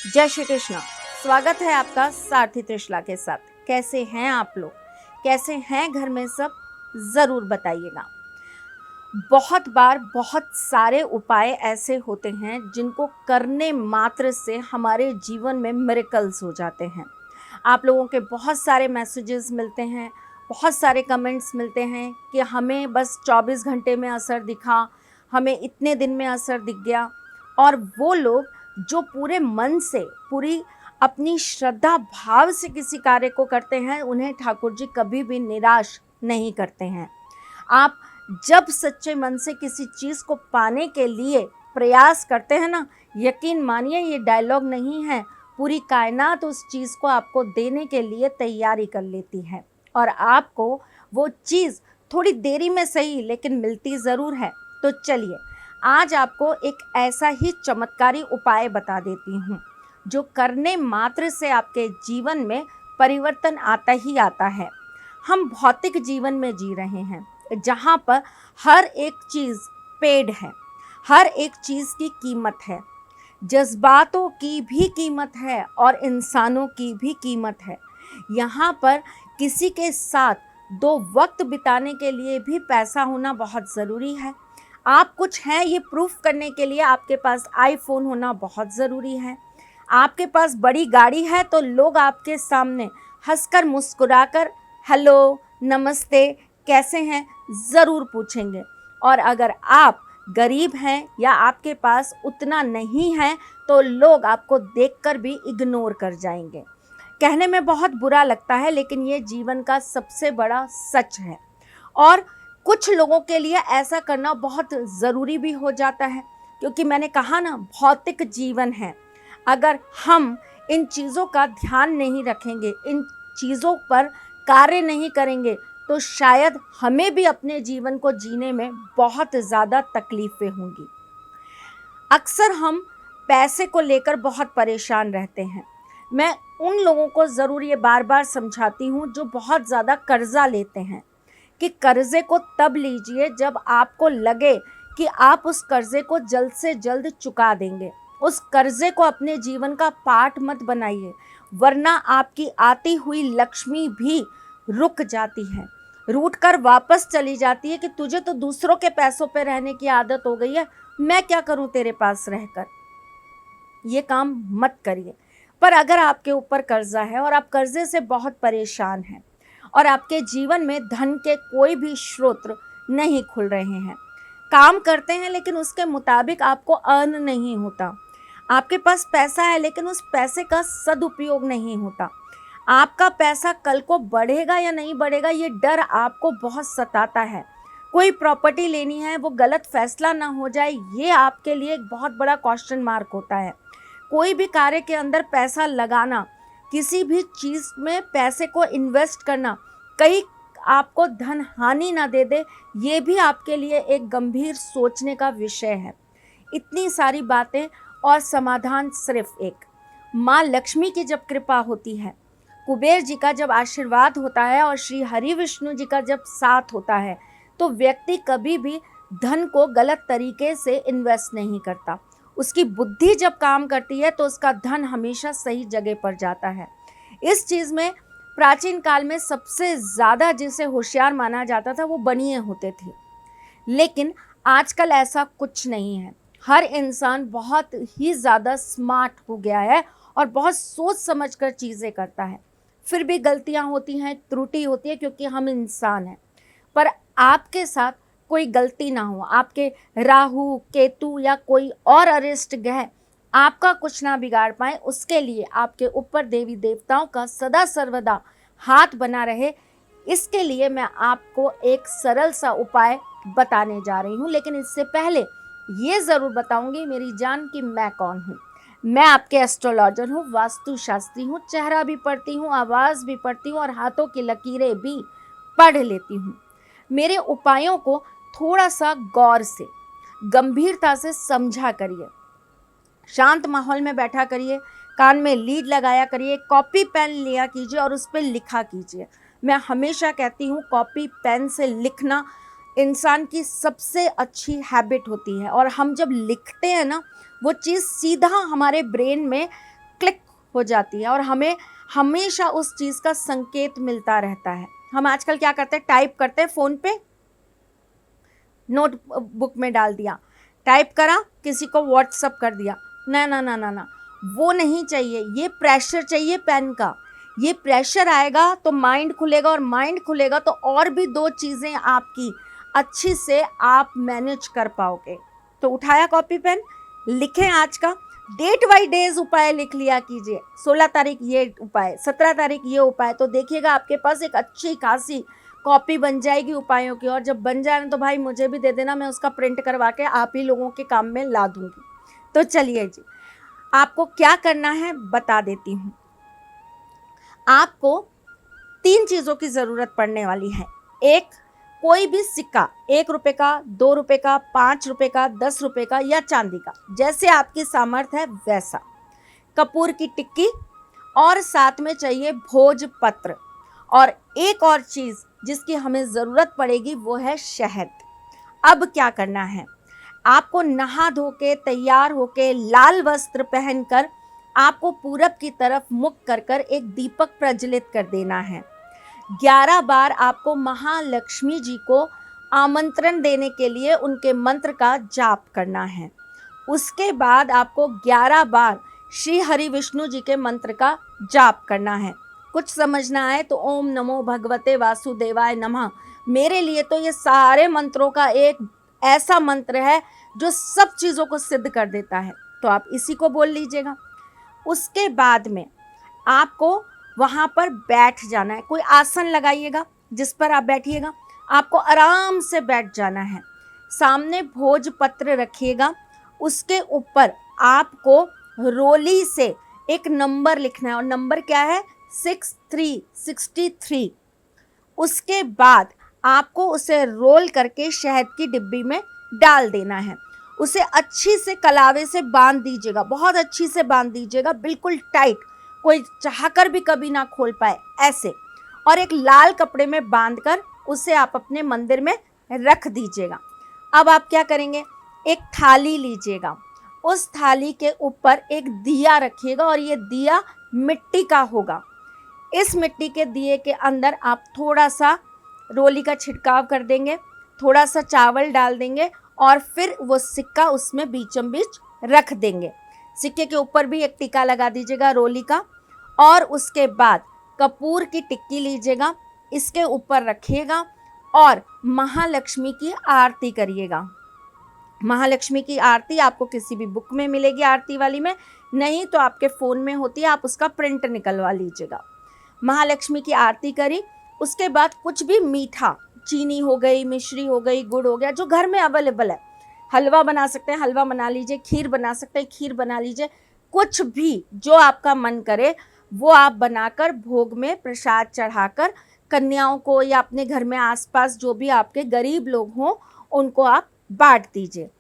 जय श्री कृष्णा। स्वागत है आपका सारथी त्रिशला के साथ। कैसे हैं आप लोग? कैसे हैं घर में सब? ज़रूर बताइएगा। बहुत बार बहुत सारे उपाय ऐसे होते हैं जिनको करने मात्र से हमारे जीवन में मिरेकल्स हो जाते हैं। आप लोगों के बहुत सारे मैसेजेस मिलते हैं, बहुत सारे कमेंट्स मिलते हैं कि हमें बस 24 घंटे में असर दिखा, हमें इतने दिन में असर दिख गया। और वो लोग जो पूरे मन से, पूरी अपनी श्रद्धा भाव से किसी कार्य को करते हैं, उन्हें ठाकुर जी कभी भी निराश नहीं करते हैं। आप जब सच्चे मन से किसी चीज़ को पाने के लिए प्रयास करते हैं ना, यकीन मानिए ये डायलॉग नहीं है, पूरी कायनात उस चीज़ को आपको देने के लिए तैयारी कर लेती है और आपको वो चीज़ थोड़ी देरी में सही लेकिन मिलती ज़रूर है। तो चलिए आज आपको एक ऐसा ही चमत्कारी उपाय बता देती हूँ जो करने मात्र से आपके जीवन में परिवर्तन आता ही आता है। हम भौतिक जीवन में जी रहे हैं जहाँ पर हर एक चीज़ पेड है, हर एक चीज़ की कीमत है, जज्बातों की भी कीमत है और इंसानों की भी कीमत है। यहाँ पर किसी के साथ दो वक्त बिताने के लिए भी पैसा होना बहुत ज़रूरी है। आप कुछ हैं ये प्रूफ करने के लिए आपके पास आईफोन होना बहुत ज़रूरी है। आपके पास बड़ी गाड़ी है तो लोग आपके सामने हंसकर मुस्कुराकर हेलो, नमस्ते, कैसे हैं ज़रूर पूछेंगे। और अगर आप गरीब हैं या आपके पास उतना नहीं है तो लोग आपको देखकर भी इग्नोर कर जाएंगे। कहने में बहुत बुरा लगता है लेकिन ये जीवन का सबसे बड़ा सच है। और कुछ लोगों के लिए ऐसा करना बहुत ज़रूरी भी हो जाता है क्योंकि मैंने कहा ना, भौतिक जीवन है। अगर हम इन चीज़ों का ध्यान नहीं रखेंगे, इन चीज़ों पर कार्य नहीं करेंगे तो शायद हमें भी अपने जीवन को जीने में बहुत ज़्यादा तकलीफ़ें होंगी। अक्सर हम पैसे को लेकर बहुत परेशान रहते हैं। मैं उन लोगों को ज़रूर ये बार बार समझाती हूँ जो बहुत ज़्यादा कर्ज़ा लेते हैं कि कर्ज़े को तब लीजिए जब आपको लगे कि आप उस कर्ज़े को जल्द से जल्द चुका देंगे। उस कर्ज़े को अपने जीवन का पाठ मत बनाइए, वरना आपकी आती हुई लक्ष्मी भी रुक जाती है, रूठ कर वापस चली जाती है कि तुझे तो दूसरों के पैसों पे रहने की आदत हो गई है, मैं क्या करूं तेरे पास रहकर। ये काम मत करिए। पर अगर आपके ऊपर कर्जा है और आप कर्जे से बहुत परेशान हैं और आपके जीवन में धन के कोई भी स्रोत नहीं खुल रहे हैं, काम करते हैं लेकिन उसके मुताबिक आपको अर्न नहीं होता, आपके पास पैसा है लेकिन उस पैसे का सदुपयोग नहीं होता, आपका पैसा कल को बढ़ेगा या नहीं बढ़ेगा ये डर आपको बहुत सताता है, कोई प्रॉपर्टी लेनी है वो गलत फैसला ना हो जाए ये आपके लिए एक बहुत बड़ा क्वेश्चन मार्क होता है। कोई भी कार्य के अंदर पैसा लगाना, किसी भी चीज़ में पैसे को इन्वेस्ट करना, कहीं आपको धन हानि ना दे दे, ये भी आपके लिए एक गंभीर सोचने का विषय है। इतनी सारी बातें और समाधान सिर्फ एक, माँ लक्ष्मी की जब कृपा होती है, कुबेर जी का जब आशीर्वाद होता है और श्री हरि विष्णु जी का जब साथ होता है तो व्यक्ति कभी भी धन को गलत तरीके से इन्वेस्ट नहीं करता। उसकी बुद्धि जब काम करती है तो उसका धन हमेशा सही जगह पर जाता है। इस चीज़ में प्राचीन काल में सबसे ज़्यादा जिसे होशियार माना जाता था वो बनिए होते थे, लेकिन आजकल ऐसा कुछ नहीं है। हर इंसान बहुत ही ज़्यादा स्मार्ट हो गया है और बहुत सोच समझ कर चीज़ें करता है। फिर भी गलतियां होती हैं, त्रुटि होती है क्योंकि हम इंसान हैं। पर आपके साथ कोई गलती ना हो, आपके राहु केतु या कोई और अरिष्ट ग्रह आपका कुछ ना बिगाड़ पाए, उसके लिए आपके ऊपर देवी देवताओं का सदा सर्वदा हाथ बना रहे, इसके लिए मैं आपको एक सरल सा उपाय बताने जा रही हूँ। लेकिन इससे पहले ये ज़रूर बताऊंगी मेरी जान कि मैं कौन हूँ। मैं आपके एस्ट्रोलॉजर हूँ, वास्तु शास्त्री हूँ, चेहरा भी पढ़ती हूँ, आवाज़ भी पढ़ती हूँ और हाथों की लकीरें भी पढ़ लेती हूँ। मेरे उपायों को थोड़ा सा गौर से, गंभीरता से समझा करिए, शांत माहौल में बैठा करिए, कान में लीड लगाया करिए, कॉपी पेन लिया कीजिए और उस पर लिखा कीजिए। मैं हमेशा कहती हूँ कॉपी पेन से लिखना इंसान की सबसे अच्छी हैबिट होती है और हम जब लिखते हैं ना वो चीज़ सीधा हमारे ब्रेन में हो जाती है और हमें हमेशा उस चीज़ का संकेत मिलता रहता है। हम आजकल क्या करते हैं, टाइप करते हैं फ़ोन पे, नोटबुक में डाल दिया, टाइप करा, किसी को व्हाट्सअप कर दिया। ना ना ना ना ना, वो नहीं चाहिए, ये प्रेशर चाहिए पेन का। ये प्रेशर आएगा तो माइंड खुलेगा, और माइंड खुलेगा तो और भी दो चीज़ें आपकी अच्छी से आप मैनेज कर पाओगे। तो उठाया कॉपी पेन, लिखें आज का डेट बाई डेज उपाय लिख लिया कीजिए। 16 तारीख ये उपाय, 17 तारीख ये उपाय, तो देखिएगा आपके पास एक अच्छी खासी कॉपी बन जाएगी उपायों की। और जब बन जाए तो भाई मुझे भी दे देना, मैं उसका प्रिंट करवा के आप ही लोगों के काम में ला दूंगी। तो चलिए जी, आपको क्या करना है बता देती हूँ। आपको 3 चीज़ों की ज़रूरत पड़ने वाली है। एक, कोई भी सिक्का, 1 रुपये का, 2 रुपये का, 5 रुपये का, 10 रुपये का या चांदी का, जैसे आपकी सामर्थ्य है वैसा। कपूर की टिक्की, और साथ में चाहिए भोजपत्र। और एक और चीज़ जिसकी हमें ज़रूरत पड़ेगी वो है शहद। अब क्या करना है, आपको नहा धो के तैयार होके लाल वस्त्र पहनकर आपको पूरब की तरफ मुख कर कर एक दीपक प्रज्वलित कर देना है। 11 बार आपको महालक्ष्मी जी को आमंत्रण देने के लिए उनके मंत्र का जाप करना है। उसके बाद आपको 11 बार श्री हरि विष्णु जी के मंत्र का जाप करना है। कुछ समझना है तो ओम नमो भगवते वासुदेवाय नमः। मेरे लिए तो ये सारे मंत्रों का एक ऐसा मंत्र है जो सब चीज़ों को सिद्ध कर देता है, तो आप इसी को बोल लीजिएगा। उसके बाद में आपको वहाँ पर बैठ जाना है। कोई आसन लगाइएगा जिस पर आप बैठिएगा, आपको आराम से बैठ जाना है। सामने भोजपत्र रखिएगा, उसके ऊपर आपको रोली से एक नंबर लिखना है, और नंबर क्या है 6363। उसके बाद आपको उसे रोल करके शहद की डिब्बी में डाल देना है। उसे अच्छी से कलावे से बांध दीजिएगा, बहुत अच्छी से बांध दीजिएगा, बिल्कुल टाइट, कोई चाहकर भी कभी ना खोल पाए ऐसे। और एक लाल कपड़े में बांधकर उसे आप अपने मंदिर में रख दीजिएगा। अब आप क्या करेंगे, एक थाली लीजिएगा, उस थाली के ऊपर एक दिया रखिएगा, और ये दिया मिट्टी का होगा। इस मिट्टी के दिए के अंदर आप थोड़ा सा रोली का छिड़काव कर देंगे, थोड़ा सा चावल डाल देंगे, और फिर वो सिक्का उसमें बीचों बीच रख देंगे। सिक्के के ऊपर भी एक टीका लगा दीजिएगा रोली का, और उसके बाद कपूर की टिक्की लीजिएगा, इसके ऊपर रखिएगा और महालक्ष्मी की आरती करिएगा। महालक्ष्मी की आरती आपको किसी भी बुक में मिलेगी आरती वाली में, नहीं तो आपके फ़ोन में होती है, आप उसका प्रिंट निकलवा लीजिएगा। महालक्ष्मी की आरती करी, उसके बाद कुछ भी मीठा, चीनी हो गई, मिश्री हो गई, गुड़ हो गया, जो घर में अवेलेबल है, हलवा बना सकते हैं हलवा बना लीजिए, खीर बना सकते हैं खीर बना लीजिए, कुछ भी जो आपका मन करे वो आप बनाकर भोग में प्रसाद चढ़ाकर कन्याओं को या अपने घर में आसपास जो भी आपके गरीब लोग हों उनको आप बांट दीजिए।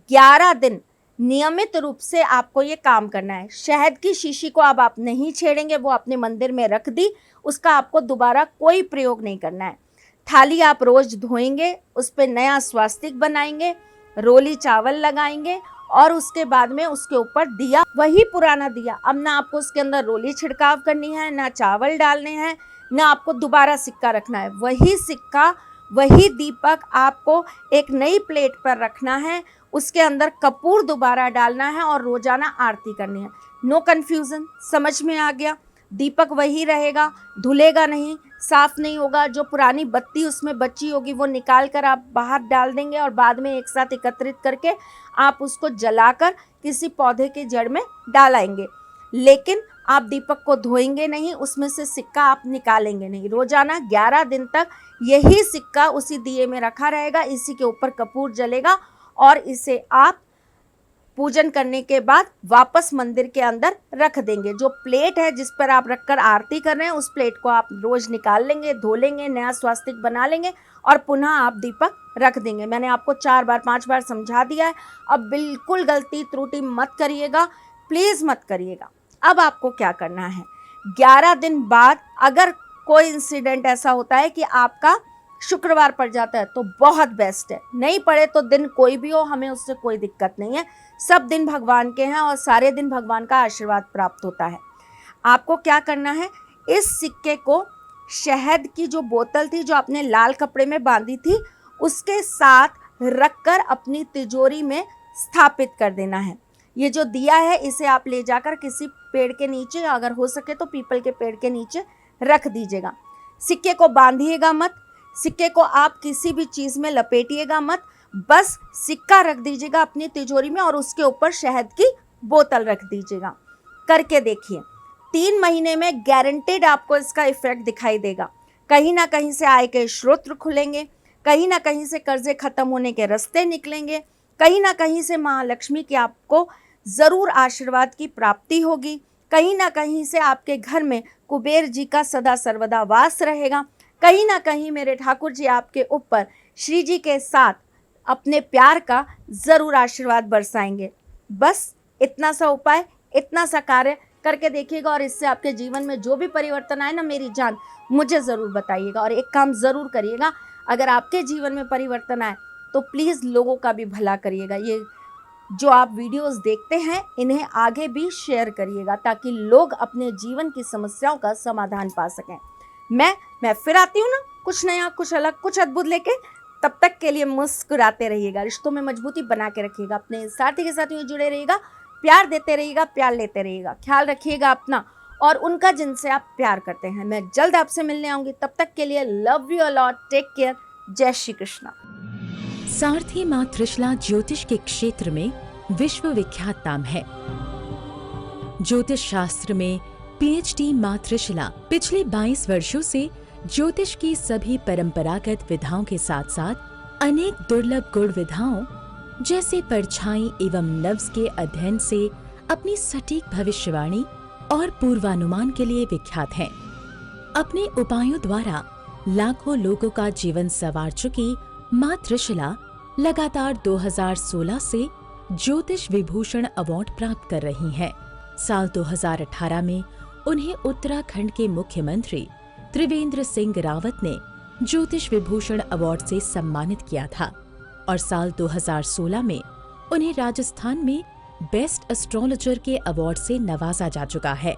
11 दिन नियमित रूप से आपको ये काम करना है। शहद की शीशी को अब आप नहीं छेड़ेंगे, वो अपने मंदिर में रख दी, उसका आपको दोबारा कोई प्रयोग नहीं करना है। थाली आप रोज धोएंगे, उस पर नया स्वास्तिक बनाएंगे, रोली चावल लगाएंगे, और उसके बाद में उसके ऊपर दिया, वही पुराना दिया। अब ना आपको उसके अंदर रोली छिड़काव करनी है, ना चावल डालने हैं, ना आपको दोबारा सिक्का रखना है। वही सिक्का, वही दीपक आपको एक नई प्लेट पर रखना है, उसके अंदर कपूर दोबारा डालना है और रोजाना आरती करनी है। नो कन्फ्यूज़न, समझ में आ गया? दीपक वही रहेगा, धुलेगा नहीं, साफ नहीं होगा। जो पुरानी बत्ती उसमें बची होगी वो निकाल कर आप बाहर डाल देंगे, और बाद में एक साथ एकत्रित करके आप उसको जलाकर किसी पौधे के जड़ में डालेंगे। लेकिन आप दीपक को धोएंगे नहीं, उसमें से सिक्का आप निकालेंगे नहीं। रोजाना 11 दिन तक यही सिक्का उसी दिए में रखा रहेगा, इसी के ऊपर कपूर जलेगा, और इसे आप पूजन करने के बाद वापस मंदिर के अंदर रख देंगे। जो प्लेट है जिस पर आप रखकर आरती कर रहे हैं, उस प्लेट को आप रोज निकाल लेंगे, धो लेंगे, नया स्वास्तिक बना लेंगे, और पुनः आप दीपक रख देंगे। मैंने आपको 4 बार 5 बार समझा दिया है। अब बिल्कुल गलती त्रुटि मत करिएगा, प्लीज़ मत करिएगा। अब आपको क्या करना है, 11 दिन बाद अगर कोई इंसिडेंट ऐसा होता है कि आपका शुक्रवार पड़ जाता है तो बहुत बेस्ट है, नहीं पड़े तो दिन कोई भी हो, हमें उससे कोई दिक्कत नहीं है। सब दिन भगवान के हैं और सारे दिन भगवान का आशीर्वाद प्राप्त होता है। आपको क्या करना है, इस सिक्के को शहद की जो बोतल थी जो आपने लाल कपड़े में बांधी थी उसके साथ रखकर अपनी तिजोरी में स्थापित कर देना है। ये जो दिया है इसे आप ले जाकर किसी पेड़ के नीचे, अगर हो सके तो पीपल के पेड़ के नीचे रख दीजिएगा। सिक्के को बांधिएगा मत, सिक्के को आप किसी भी चीज़ में लपेटिएगा मत, बस सिक्का रख दीजिएगा अपनी तिजोरी में और उसके ऊपर शहद की बोतल रख दीजिएगा। करके देखिए, 3 महीने में गारंटेड आपको इसका इफेक्ट दिखाई देगा। कहीं ना कहीं से आय के स्रोत खुलेंगे, कहीं ना कहीं से कर्जे खत्म होने के रास्ते निकलेंगे, कहीं ना कहीं से महालक्ष्मी की आपको ज़रूर आशीर्वाद की प्राप्ति होगी, कहीं ना कहीं से आपके घर में कुबेर जी का सदा सर्वदा वास रहेगा, कहीं ना कहीं मेरे ठाकुर जी आपके ऊपर श्री जी के साथ अपने प्यार का ज़रूर आशीर्वाद बरसाएंगे। बस इतना सा उपाय, इतना सा कार्य करके देखिएगा और इससे आपके जीवन में जो भी परिवर्तन आए ना मेरी जान, मुझे ज़रूर बताइएगा। और एक काम ज़रूर करिएगा, अगर आपके जीवन में परिवर्तन आए तो प्लीज़ लोगों का भी भला करिएगा। ये जो आप वीडियोस देखते हैं इन्हें आगे भी शेयर करिएगा ताकि लोग अपने जीवन की समस्याओं का समाधान पा सकें। मैं फिर आती हूँ ना, कुछ नया, कुछ अलग, कुछ अद्भुत लेके। तब तक के लिए मुस्कुराते रहिएगा, रिश्तों में मजबूती बना के रखिएगा, अपने साथी के साथ यूँ जुड़े रहिएगा, प्यार देते रहिएगा, प्यार लेते रहिएगा, ख्याल रखिएगा अपना और उनका जिनसे आप प्यार करते हैं। मैं जल्द आपसे मिलने आऊँगी, तब तक के लिए love you a lot, take care, जय श्री कृष्णा। सारथी मां त्रिशला ज्योतिष के क्षेत्र में विश्व विख्यात नाम है। ज्योतिष शास्त्र में पीएचडी मां त्रिशला पिछले 22 वर्षों से ज्योतिष की सभी परंपरागत विधाओं के साथ साथ अनेक दुर्लभ गुण विधाओं जैसे परछाई एवं नव्स के अध्ययन से अपनी सटीक भविष्यवाणी और पूर्वानुमान के लिए विख्यात हैं। अपने उपायों द्वारा लाखों लोगों का जीवन संवार चुकी मां त्रिशला लगातार 2016 से ज्योतिष विभूषण अवार्ड प्राप्त कर रही हैं। साल 2018 में उन्हें उत्तराखंड के मुख्यमंत्री त्रिवेंद्र सिंह रावत ने ज्योतिष विभूषण अवार्ड से सम्मानित किया था और साल 2016 में उन्हें राजस्थान में बेस्ट एस्ट्रोलॉजर के अवार्ड से नवाजा जा चुका है।